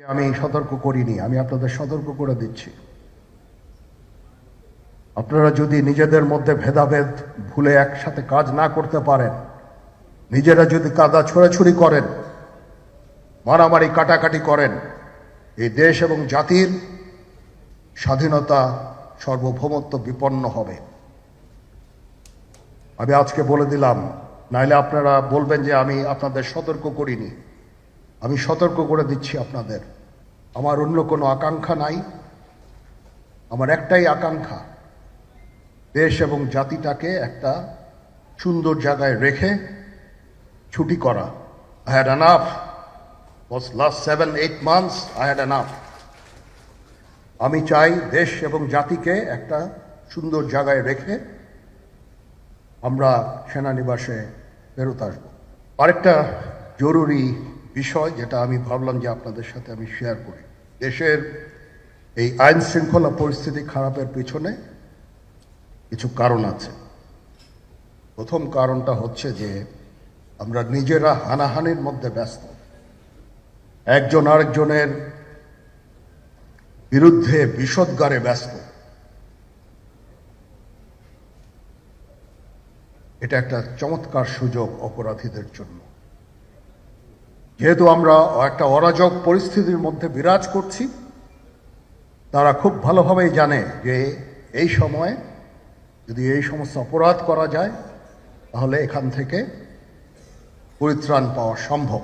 আমি সতর্ক করিনি, আমি আপনাদের সতর্ক করে দিচ্ছি। আপনারা যদি নিজেদের মধ্যে ভেদাভেদ ভুলে একসাথে কাজ না করতে পারেন, নিজেরা যদি কাদা ছোড়াছুড়ি করেন, মারামারি কাটাকাটি করেন, এই দেশ এবং জাতির স্বাধীনতা সার্বভৌমত্ব বিপন্ন হবে। আমি আজকে বলে দিলাম, নাইলে আপনারা বলবেন যে আমি আপনাদের সতর্ক করিনি। আমি সতর্ক করে দিচ্ছি আপনাদের। আমার অন্য কোনো আকাঙ্ক্ষা নাই, আমার একটাই আকাঙ্ক্ষা, দেশ এবং জাতিটাকে একটা সুন্দর জায়গায় রেখে ছুটি করা। I had enough. Was last 7-8 months I had enough. আমি চাই দেশ এবং জাতিকে একটা সুন্দর জায়গায় রেখে আমরা সেনানিবাসে ফেরত আসবো। আরেকটা জরুরি বিষয় যেটা আমি ভাবলাম যে আপনাদের সাথে আমি শেয়ার করি। দেশের এই আইন শৃঙ্খলা পরিস্থিতি খারাপের পিছনে কিছু কারণ আছে। প্রথম কারণটা হচ্ছে যে আমরা নিজেরা হানাহানির মধ্যে ব্যস্ত, একজন আরেকজনের বিরুদ্ধে বিষোদ্গারে ব্যস্ত। এটা একটা চমৎকার সুযোগ অপরাধীদের জন্য। যেহেতু আমরা একটা অরাজক পরিস্থিতির মধ্যে বিরাজ করছি, তারা খুব ভালোভাবেই জানে যে এই সময় যদি এই সমস্ত অপরাধ করা যায় তাহলে এখান থেকে পরিত্রাণ পাওয়া সম্ভব।